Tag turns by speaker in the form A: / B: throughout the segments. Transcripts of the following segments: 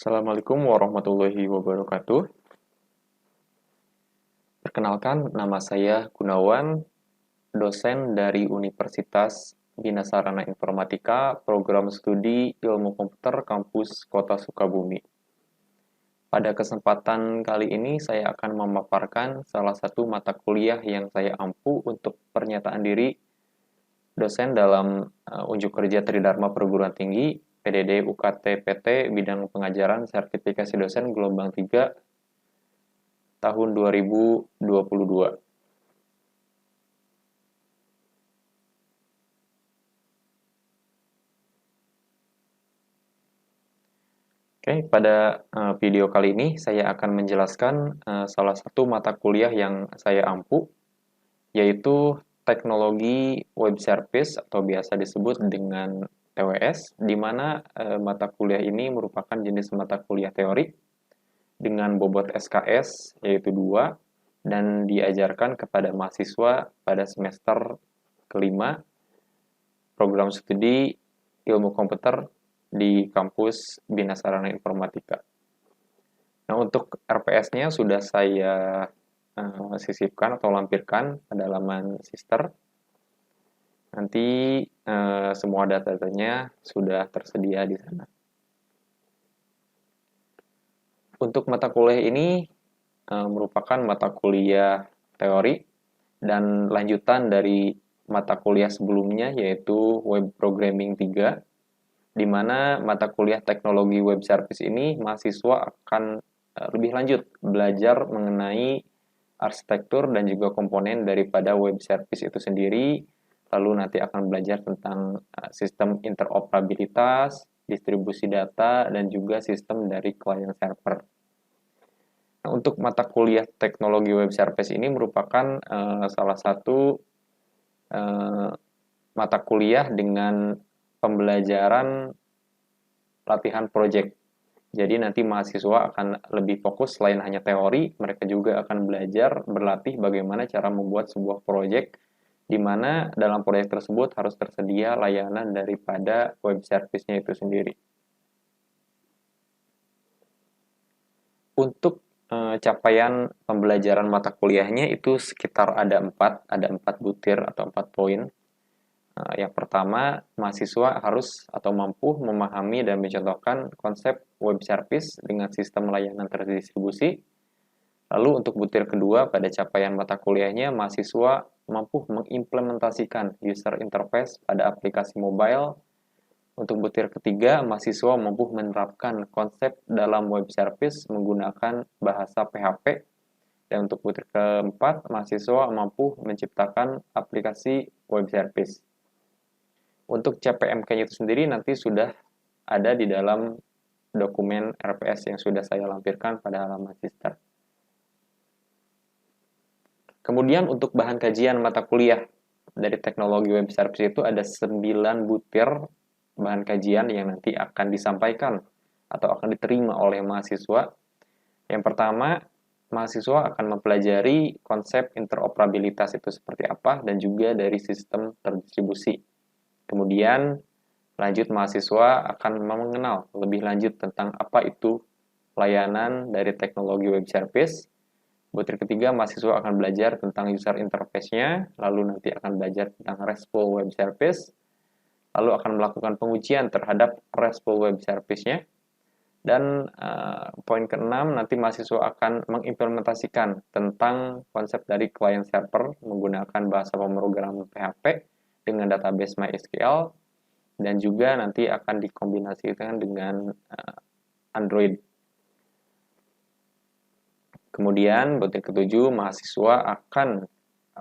A: Assalamualaikum warahmatullahi wabarakatuh. Perkenalkan, nama saya Gunawan, dosen dari Universitas Bina Sarana Informatika, Program Studi Ilmu Komputer Kampus Kota Sukabumi. Pada kesempatan kali ini, saya akan memaparkan salah satu mata kuliah yang saya ampu untuk pernyataan diri dosen dalam unjuk kerja Tridharma Perguruan Tinggi, PDD UKT PT Bidang Pengajaran Sertifikasi Dosen Gelombang 3 tahun 2022. Oke, pada video kali ini saya akan menjelaskan salah satu mata kuliah yang saya ampu, yaitu Teknologi Web Service atau biasa disebut dengan TWS, di mana mata kuliah ini merupakan jenis mata kuliah teori dengan bobot SKS yaitu 2 dan diajarkan kepada mahasiswa pada semester kelima program studi ilmu komputer di kampus Bina Sarana Informatika. Nah, untuk RPS-nya sudah saya sisipkan atau lampirkan pada laman sister. Nanti semua data-datanya sudah tersedia di sana. Untuk mata kuliah ini merupakan mata kuliah teori dan lanjutan dari mata kuliah sebelumnya yaitu Web Programming 3, di mana mata kuliah teknologi web service ini mahasiswa akan lebih lanjut belajar mengenai arsitektur dan juga komponen daripada web service itu sendiri, lalu nanti akan belajar tentang sistem interoperabilitas, distribusi data, dan juga sistem dari client server. Nah, untuk mata kuliah teknologi web service ini merupakan salah satu mata kuliah dengan pembelajaran latihan project. Jadi nanti mahasiswa akan lebih fokus selain hanya teori, mereka juga akan belajar berlatih bagaimana cara membuat sebuah project di mana dalam proyek tersebut harus tersedia layanan daripada web service-nya itu sendiri. Untuk capaian pembelajaran mata kuliahnya itu sekitar ada 4 butir atau 4 poin. Yang pertama, mahasiswa harus atau mampu memahami dan mencontohkan konsep web service dengan sistem layanan terdistribusi. Lalu untuk butir kedua, pada capaian mata kuliahnya, mahasiswa mampu mengimplementasikan user interface pada aplikasi mobile. Untuk butir ketiga, mahasiswa mampu menerapkan konsep dalam web service menggunakan bahasa PHP. Dan untuk butir keempat, mahasiswa mampu menciptakan aplikasi web service. Untuk CPMK-nya itu sendiri nanti sudah ada di dalam dokumen RPS yang sudah saya lampirkan pada halaman sister. Kemudian untuk bahan kajian mata kuliah dari teknologi web service itu ada 9 butir bahan kajian yang nanti akan disampaikan atau akan diterima oleh mahasiswa. Yang pertama, mahasiswa akan mempelajari konsep interoperabilitas itu seperti apa dan juga dari sistem terdistribusi. Kemudian lanjut mahasiswa akan mengenal lebih lanjut tentang apa itu layanan dari teknologi web service. Butir ketiga, mahasiswa akan belajar tentang user interface-nya, lalu nanti akan belajar tentang RESTful web service, lalu akan melakukan pengujian terhadap RESTful web service-nya. Dan poin keenam, nanti mahasiswa akan mengimplementasikan tentang konsep dari client server menggunakan bahasa pemrograman PHP dengan database MySQL, dan juga nanti akan dikombinasikan dengan Android. Kemudian, butir ketujuh, mahasiswa akan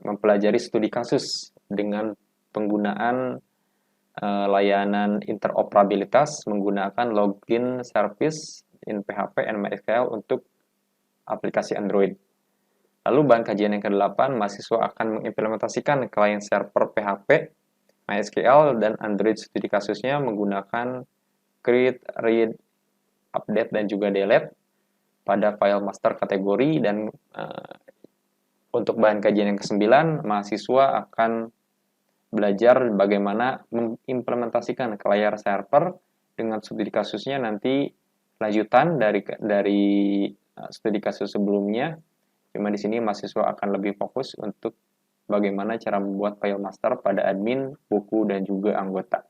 A: mempelajari studi kasus dengan penggunaan layanan interoperabilitas menggunakan login service in PHP and MySQL untuk aplikasi Android. Lalu bahan kajian yang ke-8, mahasiswa akan mengimplementasikan client server PHP, MySQL, dan Android studi kasusnya menggunakan create, read, update, dan juga delete pada file master kategori. Dan untuk bahan kajian yang ke-9, mahasiswa akan belajar bagaimana mengimplementasikan ke layar server dengan studi kasusnya nanti lanjutan dari studi kasus sebelumnya, cuma di sini mahasiswa akan lebih fokus untuk bagaimana cara membuat file master pada admin, buku, dan juga anggota.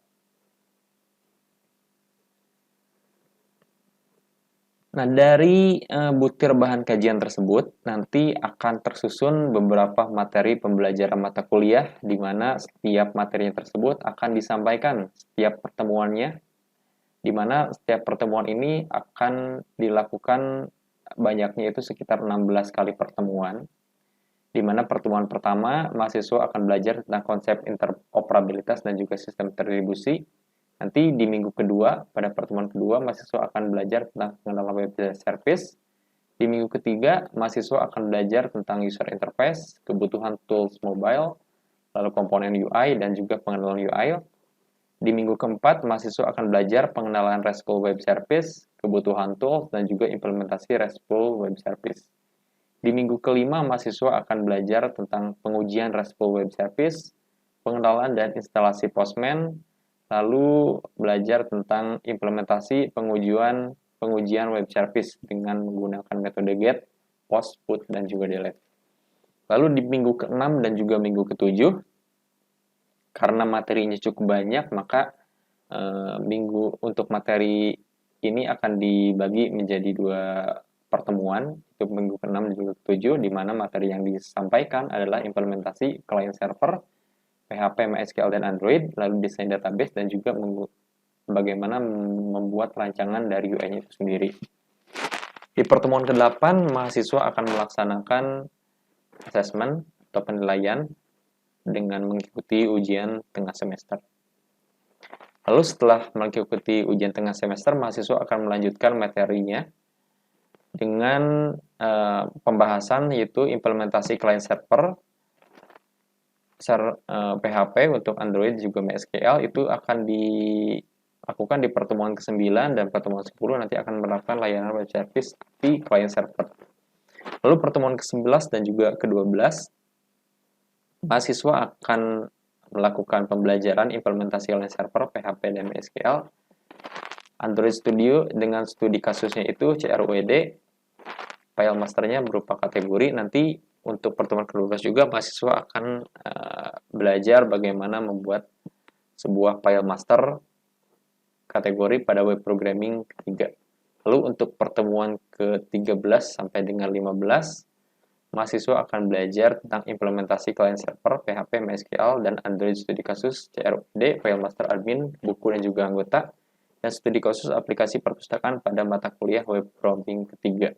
A: Nah, dari butir bahan kajian tersebut, nanti akan tersusun beberapa materi pembelajaran mata kuliah, di mana setiap materinya tersebut akan disampaikan setiap pertemuannya, di mana setiap pertemuan ini akan dilakukan banyaknya itu sekitar 16 kali pertemuan, di mana pertemuan pertama mahasiswa akan belajar tentang konsep interoperabilitas dan juga sistem terdistribusi. Nanti di minggu kedua, pada pertemuan kedua, mahasiswa akan belajar tentang pengenalan web service. Di minggu ketiga, mahasiswa akan belajar tentang user interface, kebutuhan tools mobile, lalu komponen UI, dan juga pengenalan UI. Di minggu keempat, mahasiswa akan belajar pengenalan RESTful Web Service, kebutuhan tools, dan juga implementasi RESTful Web Service. Di minggu kelima, mahasiswa akan belajar tentang pengujian RESTful Web Service, pengenalan dan instalasi Postman, lalu belajar tentang implementasi pengujian web service dengan menggunakan metode get, post, put, dan juga delete. Lalu di minggu ke-6 dan juga minggu ke-7, karena materinya cukup banyak, maka minggu untuk materi ini akan dibagi menjadi 2 pertemuan, itu minggu ke-6 dan juga ke-7, di mana materi yang disampaikan adalah implementasi client server, PHP, MySQL, dan Android, lalu desain database, dan juga bagaimana membuat rancangan dari UI-nya itu sendiri. Di pertemuan ke-8, mahasiswa akan melaksanakan assessment atau penilaian dengan mengikuti ujian tengah semester. Lalu setelah mengikuti ujian tengah semester, mahasiswa akan melanjutkan materinya dengan pembahasan yaitu implementasi client server, PHP untuk Android juga MySQL itu akan dilakukan di pertemuan ke-9 dan pertemuan ke-10 nanti akan menerapkan layanan web service di client server. Lalu pertemuan ke-11 dan juga ke-12 mahasiswa akan melakukan pembelajaran implementasi client server, PHP dan MySQL, Android Studio dengan studi kasusnya itu CRUD, file masternya berupa kategori. Nanti untuk pertemuan ke-12 juga mahasiswa akan belajar bagaimana membuat sebuah file master kategori pada web programming ketiga. Lalu untuk pertemuan ke-13 sampai dengan 15, mahasiswa akan belajar tentang implementasi client server, PHP, MySQL, dan Android studi kasus CRUD, file master admin, buku dan juga anggota, dan studi kasus aplikasi perpustakaan pada mata kuliah web programming ketiga.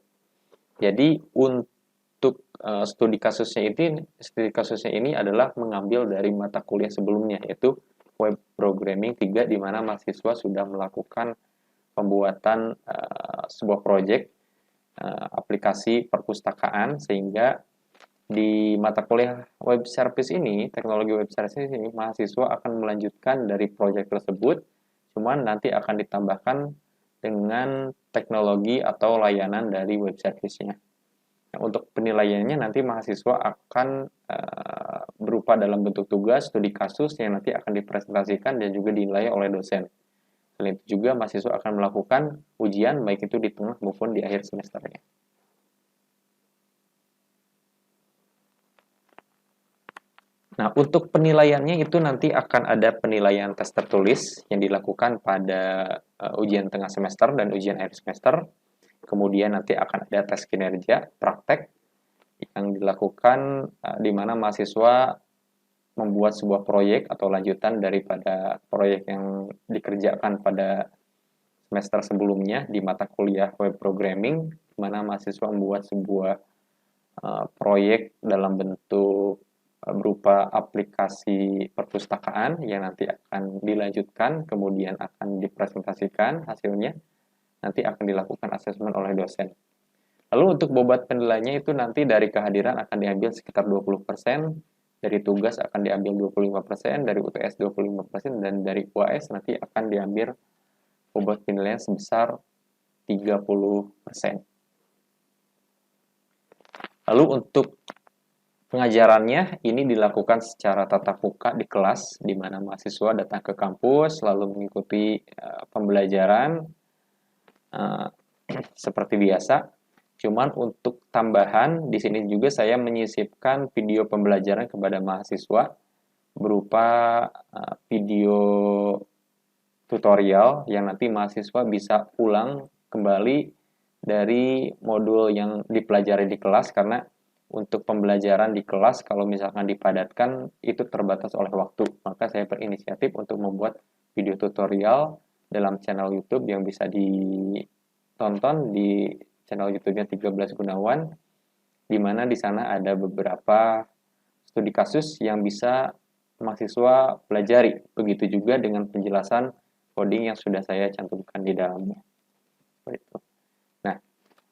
A: Jadi untuk studi kasusnya ini adalah mengambil dari mata kuliah sebelumnya, yaitu web programming 3, di mana mahasiswa sudah melakukan pembuatan sebuah proyek aplikasi perpustakaan, sehingga di mata kuliah web service ini, teknologi web service ini, mahasiswa akan melanjutkan dari proyek tersebut, cuman nanti akan ditambahkan dengan teknologi atau layanan dari web service-nya. Nah, untuk penilaiannya nanti mahasiswa akan berupa dalam bentuk tugas, studi kasus yang nanti akan dipresentasikan dan juga dinilai oleh dosen. Selain itu juga mahasiswa akan melakukan ujian baik itu di tengah maupun di akhir semesternya. Nah, untuk penilaiannya itu nanti akan ada penilaian tes tertulis yang dilakukan pada ujian tengah semester dan ujian akhir semester. Kemudian nanti akan ada tes kinerja, praktek, yang dilakukan di mana mahasiswa membuat sebuah proyek atau lanjutan daripada proyek yang dikerjakan pada semester sebelumnya di mata kuliah web programming, di mana mahasiswa membuat sebuah proyek dalam bentuk berupa aplikasi perpustakaan yang nanti akan dilanjutkan, kemudian akan dipresentasikan hasilnya, nanti akan dilakukan asesmen oleh dosen. Lalu untuk bobot penilaiannya itu nanti dari kehadiran akan diambil sekitar 20%, dari tugas akan diambil 25%, dari UTS 25%, dan dari UAS nanti akan diambil bobot penilaian sebesar 30%. Lalu untuk pengajarannya ini dilakukan secara tatap muka di kelas, di mana mahasiswa datang ke kampus lalu mengikuti pembelajaran seperti biasa. Cuman untuk tambahan di sini juga saya menyisipkan video pembelajaran kepada mahasiswa berupa video tutorial yang nanti mahasiswa bisa ulang kembali dari modul yang dipelajari di kelas, karena untuk pembelajaran di kelas kalau misalkan dipadatkan itu terbatas oleh waktu. Maka saya berinisiatif untuk membuat video tutorial dalam channel YouTube yang bisa ditonton di channel YouTube-nya 13 Gunawan, di mana di sana ada beberapa studi kasus yang bisa mahasiswa pelajari. Begitu juga dengan penjelasan coding yang sudah saya cantumkan di dalamnya. Nah,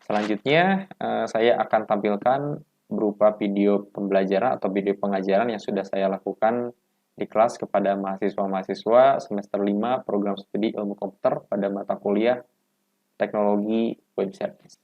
A: selanjutnya saya akan tampilkan berupa video pembelajaran atau video pengajaran yang sudah saya lakukan di kelas kepada mahasiswa-mahasiswa semester 5 program studi ilmu komputer pada mata kuliah teknologi web service.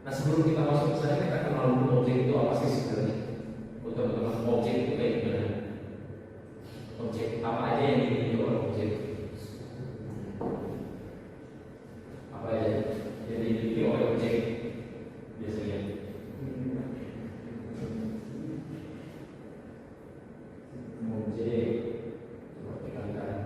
B: Nah sebelum kita masuk ke sana kita kenal dulu objek itu apa sih sebenarnya. Untuk teman-teman objek itu kayak gimana? Objek apa aja yang dimiliki oleh objek? Apa aja yang dimiliki oleh objek biasanya? Objek seperti kalian.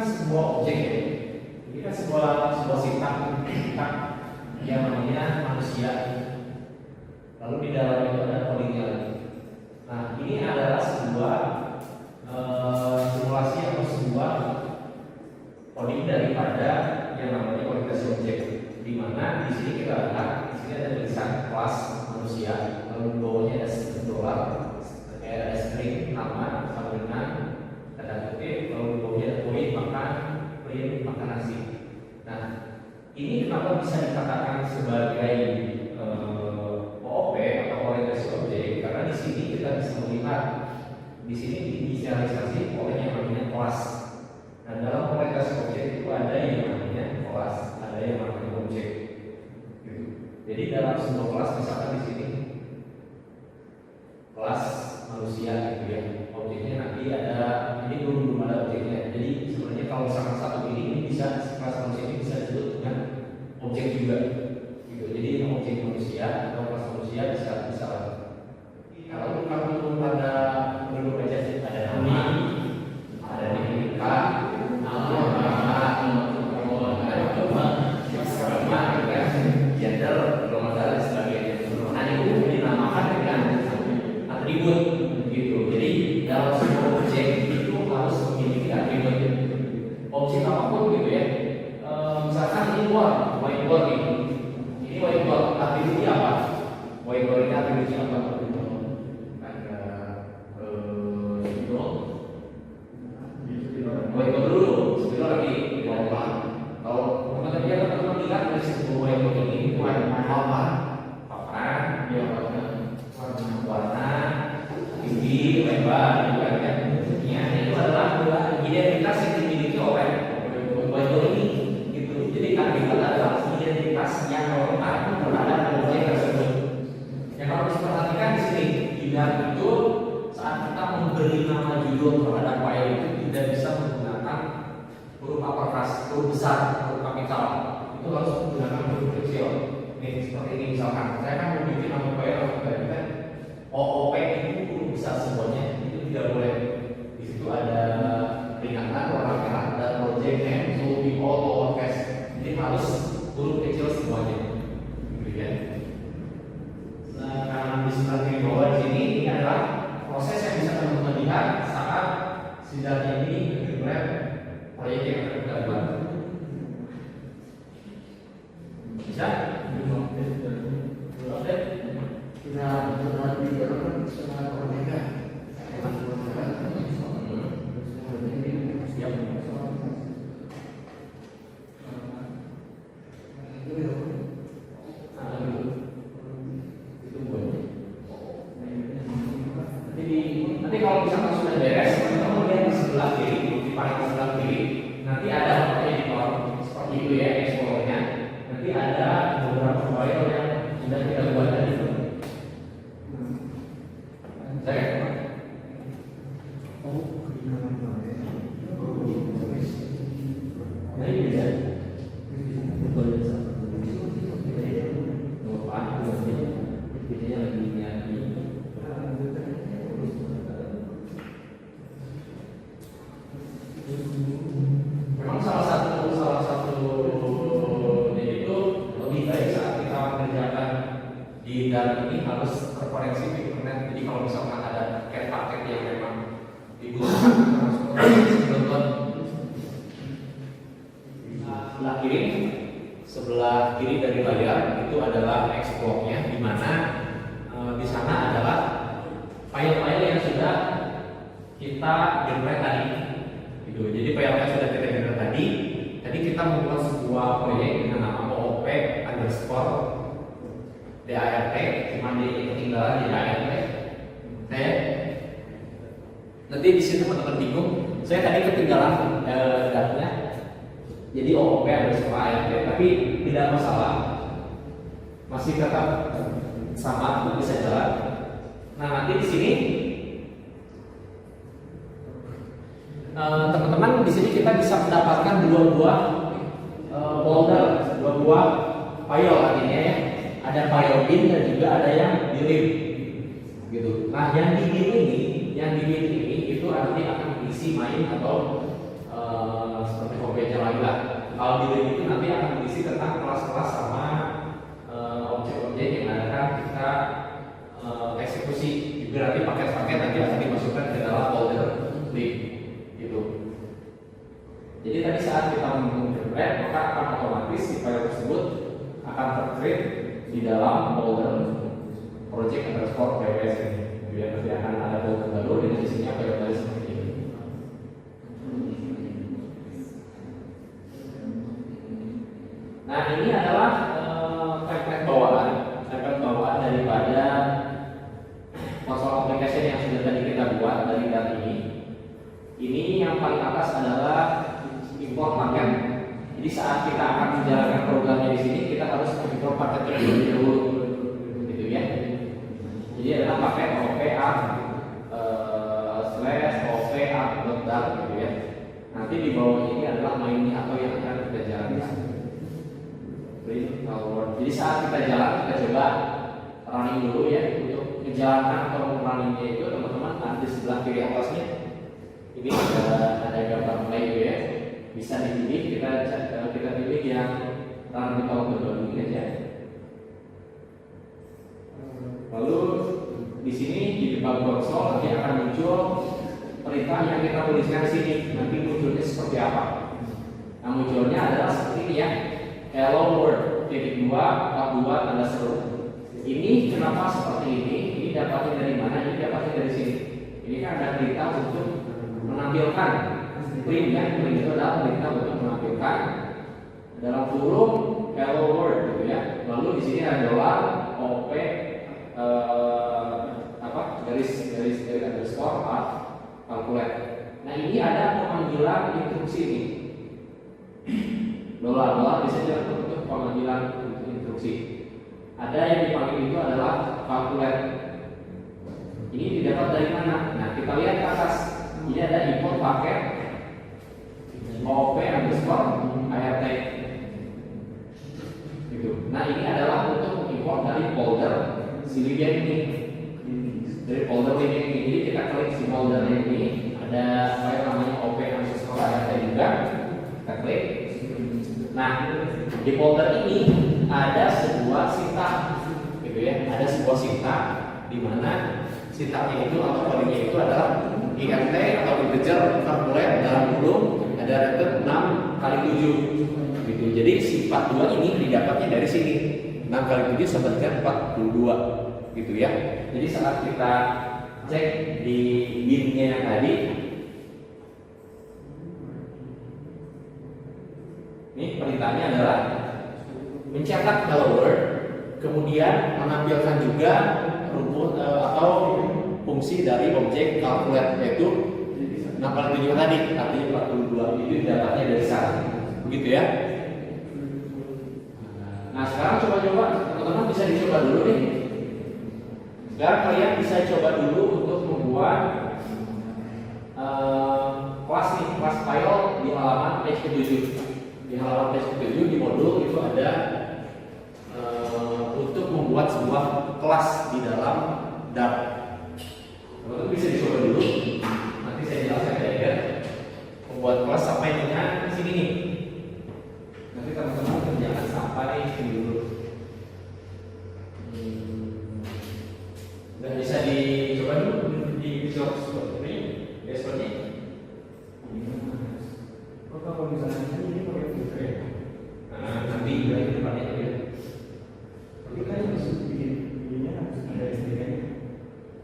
B: Sebuah objek ya, ini kan sebuah sifat yang namanya manusia. Lalu di dalam itu ada codingnya lagi. Nah ini adalah sebuah simulasi atau sebuah coding daripada yang namanya kualifikasi objek. Di mana di sini kita lihat di sini ada tulisan kelas manusia, lalu di bawahnya ada $1, kayak ada string nama sama dengan tanda kutip, lalu di bawahnya ada poin makan, print makan nasi. Nah, ini kenapa bisa dikatakan sebagai OOP atau orientasi objek? Karena di sini kita bisa melihat di sini diinisialisasi oleh yang namanya kelas. Nah, dalam orientasi objek itu ada yang namanya kelas, ada yang namanya objek. Gitu. Jadi dalam sebuah kelas misalkan di sini kelas manusia gitu ya. Objeknya nanti ada, ini belum ada objeknya. Jadi sebenarnya kalau misalkan satu ini bisa kelas manusia ini bisa disebut dengan objek juga. Gitu. Jadi objek manusia atau kelas manusia bisa. Kalau kamu pada dulu baca ada nama, ada nikah, gender, belum ada dan sebagainya. Nah itu dinamakan dengan atribut gitu. Jadi dalam sebuah objek itu harus memiliki atribut. Objek apapun gitu ya. Misalkan ini whiteboard ini. Ini whiteboard atributnya apa? Whiteboard ini atributnya apa? Whiteboard dulu, sebelum lagi apa? Kalau teman-teman lihat teman-teman lihat dari sebuah whiteboard ini warna apa? Papan, ya warna tinggi, lebar, juga kan? Ya, itu adalah identitas yang dimiliki oleh whiteboard ini. Gitu. Jadi atribut adalah identitas yang melekat terhadap objek tersebut. Yang harus diperhatikan di sini, di dalam itu saat kita memberi nama judul terhadap file itu tidak bisa menggunakan huruf uppercase, huruf besar, huruf kapital. Itu harus menggunakan huruf kecil. Nih seperti ini misalkan, saya kan memiliki nama file kan OOP itu huruf besar semuanya, itu tidak boleh. Di situ ada peringatan warna merah dan project name to be all lowercase. Ini harus huruf kecil semuanya. Gitu ya. Nah, di sebelah kiri bawah di sini ini adalah proses yang bisa teman-teman lihat saat sidang ini dimulai proyek yang akan kita buat. Bisa?
C: Kita berada di dalam semangat merdeka.
B: Siap. Nanti kalau misalkan sudah beres, teman-teman lihat di sebelah kiri, di paling sebelah kiri, nanti ada editor seperti itu ya, explore-nya. Nanti ada beberapa file yang sudah kita buat tadi. Saya memang salah satu itu lebih baik saat kita mengerjakan di dalam ini harus terkoneksi ke internet. Jadi kalau misalkan ada paket yang memang dibutuhkan harus nonton sebelah kiri dari layar itu adalah explore-nya, di mana di sana adalah file-file yang sudah kita generate generate tadi. Gitu. Jadi PLT sudah kita generate tadi. Tadi kita membuat sebuah proyek dengan nama OOP underscore DART, cuma di ketinggalan di DART. Oke. Nanti di situ teman-teman bingung. Saya tadi ketinggalan datanya. Jadi OOP underscore ART, tapi tidak masalah. Masih tetap sama, bisa jalan. Nah, nanti di sini teman-teman di sini kita bisa mendapatkan dua buah folder, dua buah file artinya ya. Ada file bin dan juga ada yang di lib, gitu. Nah, yang di bin ini itu nanti akan diisi main atau seperti homepage lagi lah. Kalau di lib itu nanti akan diisi tentang kelas-kelas sama objek-objek yang akan kita eksekusi. Juga nanti paket-paket nanti akan dimasukkan ke dalam folder lib. Jadi tadi saat kita mengenerate, maka akan otomatis si file tersebut akan tercreate di dalam folder project underscore pws ini. Jadi nanti akan ada folder baru dengan isinya file-file seperti ini. Nah, ini adalah template bawaan daripada konsol application yang sudah tadi kita buat dari data ini. Ini yang paling atas adalah import paket. Jadi saat kita akan menjalankan programnya di sini, kita harus import paket terlebih dahulu, gitu ya. Jadi adalah paket OPA /OPA.dar, gitu ya. Nanti di bawah ini adalah mainnya atau yang akan kita jalankan. Jadi saat kita jalan, kita coba running dulu ya. Untuk menjalankan atau runningnya itu, teman-teman ada di sebelah kiri atasnya. Ini ada gambar play gitu ya. Bisa dipilih, kita pilih yang run without loading aja. Lalu di sini di depan konsol nanti akan muncul perintah yang kita tuliskan di sini. Nanti munculnya seperti apa? Nah, munculnya adalah seperti ini ya. Hello world, titik 2, 42 tanda seru. Ini kenapa seperti ini? Ini dapatnya dari mana? Ini dapatnya dari sini. Ini kan ada perintah untuk menampilkan print ya. Print itu adalah perintah untuk menampilkan dalam kurung hello world gitu ya. Lalu di sini ada dolar op garis underscore calculate. Nah, ini ada pemanggilan instruksi nih. Dolar bisa dilakukan untuk pemanggilan instruksi. Ada yang dipanggil itu adalah calculate. Ini didapat dari mana? Nah, kita lihat ke atas. Ini ada import paket OP underscore ART. Gitu. Nah, ini adalah untuk mengimport dari folder Silibian ini. Dari folder ini. Jadi kita klik si folder ini. Ada file namanya OP underscore ART juga. Kita klik. Nah, di folder ini ada sebuah sintak, gitu ya. Ada sebuah sintak di mana sintaknya itu atau kodenya itu adalah INT atau integer calculate dalam kurung ada return 6 kali 7 gitu. Jadi si 42 ini didapatnya dari sini. 6 kali 7 sama dengan 42 gitu ya. Jadi saat kita cek di binnya yang tadi, ini perintahnya adalah mencetak hello world, kemudian menampilkan juga rumput atau fungsi dari objek calculate, yaitu 6 kali 7 tadi, artinya 42 itu dapatnya dari sana, begitu ya. Nah, sekarang coba-coba teman-teman bisa dicoba dulu nih. Sekarang kalian bisa coba dulu untuk membuat kelas file di halaman page ke-7. Di halaman page ke-7 di modul itu ada untuk membuat sebuah kelas di dalam Dart. Teman-teman bisa dicoba dulu. Nanti saya jelaskan ya. Membuat kelas sampai dengan sini nih. Nanti teman-teman kerjakan sampai sini dulu. Udah bisa dicoba dulu di Visual Studio ini dashboardnya.
C: Kalau misalnya ini pakai filter,
B: Nah, nanti di depannya aja.
C: tapi kan harus bikin ininya harus ada SDK-nya.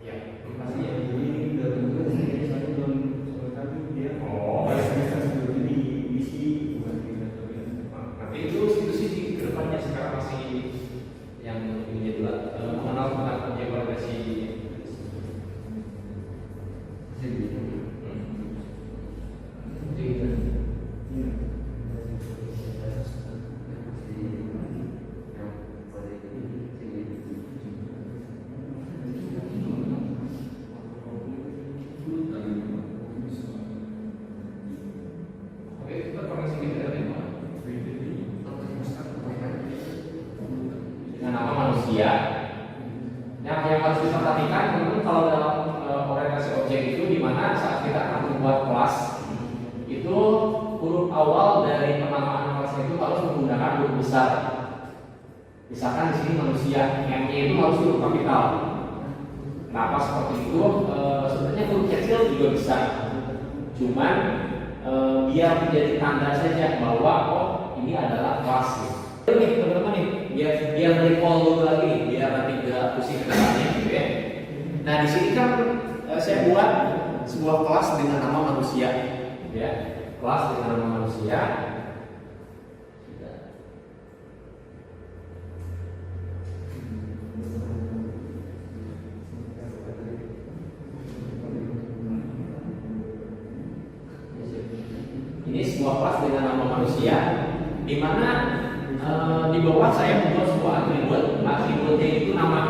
B: Ya,
C: Masih yang ini udah tentu SDK-nya saya belum selesai.
B: awal dari penamaan kelas itu harus menggunakan huruf besar. Misalkan di sini manusia, M-nya itu harus huruf kapital. Kenapa seperti itu? Sebenarnya huruf kecil juga bisa. Cuman biar menjadi tanda saja bahwa oh ini adalah kelas. Nih teman-teman nih, biar recall dulu lagi, biar nanti nggak pusing kepalanya gitu ya. Nah di sini kan saya buat sebuah kelas dengan nama manusia, gitu ya. Kelas dengan nama manusia. Ini sebuah kelas dengan nama manusia, di mana di bawah saya membuat sebuah atribut. Atributnya itu nama.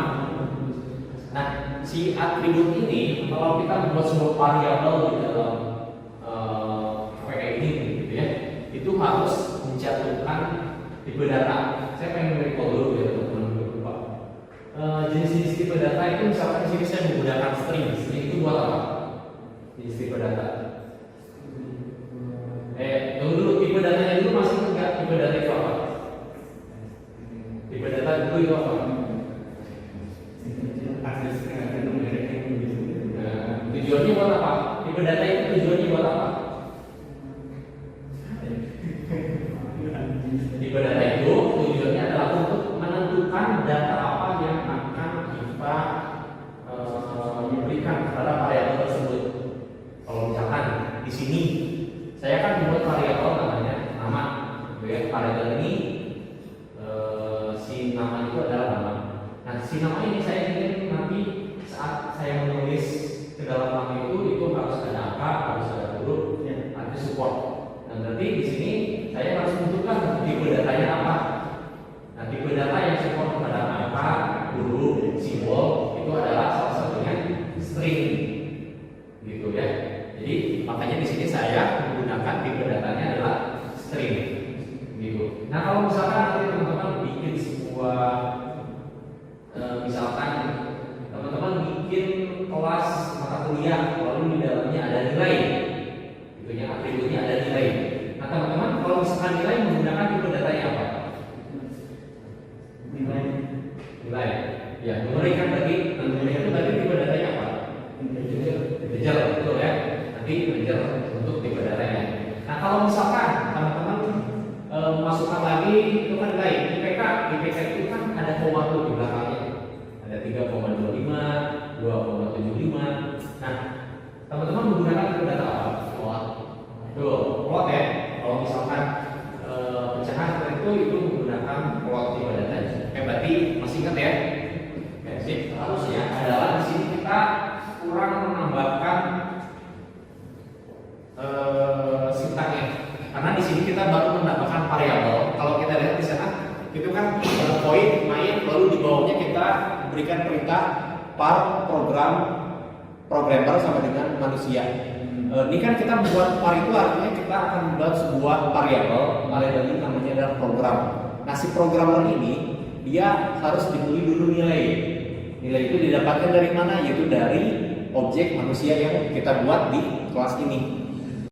B: Nah, si atribut ini kalau kita membuat sebuah variabel di dalam kayak ini, gitu ya, itu harus mencantumkan tipe data. Saya pengen recall dulu ya teman-teman lupa. Jenis-jenis tipe data itu misalkan di sini saya menggunakan string. String itu buat apa? Jenis tipe data. Tunggu dulu, tipe datanya dulu masih enggak? Tipe data itu apa? Tipe data dulu itu apa? Tujuannya buat apa? Tipe data itu tujuannya buat apa? Tipe data itu tujuannya adalah untuk menentukan data apa yang akan kita berikan kepada variabel tersebut. Kalau misalkan di sini saya kan membuat variabel namanya nama, gitu ya. Variabel ini si nama itu adalah nama. Nah, si nama ini saya ingin nanti saat saya menulis ke dalam nama itu harus ada angka, harus ada huruf, nanti support. Nah, nanti di sini saya harus menentukan tipe datanya apa. Nah, tipe data yang support kepada angka, huruf, simbol itu adalah salah satunya string, gitu ya. Jadi makanya di sini saya menggunakan tipe datanya adalah string, gitu. Nah, kalau misalkan nanti teman-teman bikin sebuah misalkan teman-teman bikin kelas mata kuliah, lalu di dalamnya ada nilai, gitu ya, atributnya ada nilai. Nah, teman-teman kalau misalkan nilai menggunakan tipe datanya apa? Nilai. Ya, numerikan berarti, numerikan itu berarti tipe datanya apa? Integer, betul ya. Nanti integer untuk tipe datanya. Nah, kalau misalkan teman-teman masukkan lagi itu kan nilai IPK, IPK itu kan ada koma tuh di belakangnya. Ada 3,25, 2,75. Nah, teman-teman menggunakan tipe data apa? Plot. Tuh, plot ya. Kalau misalkan pecahan itu menggunakan plot tipe datanya. Berarti masih ingat ya? Sip, harusnya adalah di sini kita kurang menambahkan sintaknya. Karena di sini kita baru menambahkan variabel. Kalau kita lihat di sana, itu kan void main, lalu di bawahnya kita berikan perintah par program programmer sama dengan manusia. Ini kan kita membuat par itu artinya kita akan membuat sebuah variabel ini namanya adalah program. Nah, si programmer ini dia harus dibeli dulu nilai. Nilai itu didapatkan dari mana? Yaitu dari objek manusia yang kita buat di kelas ini.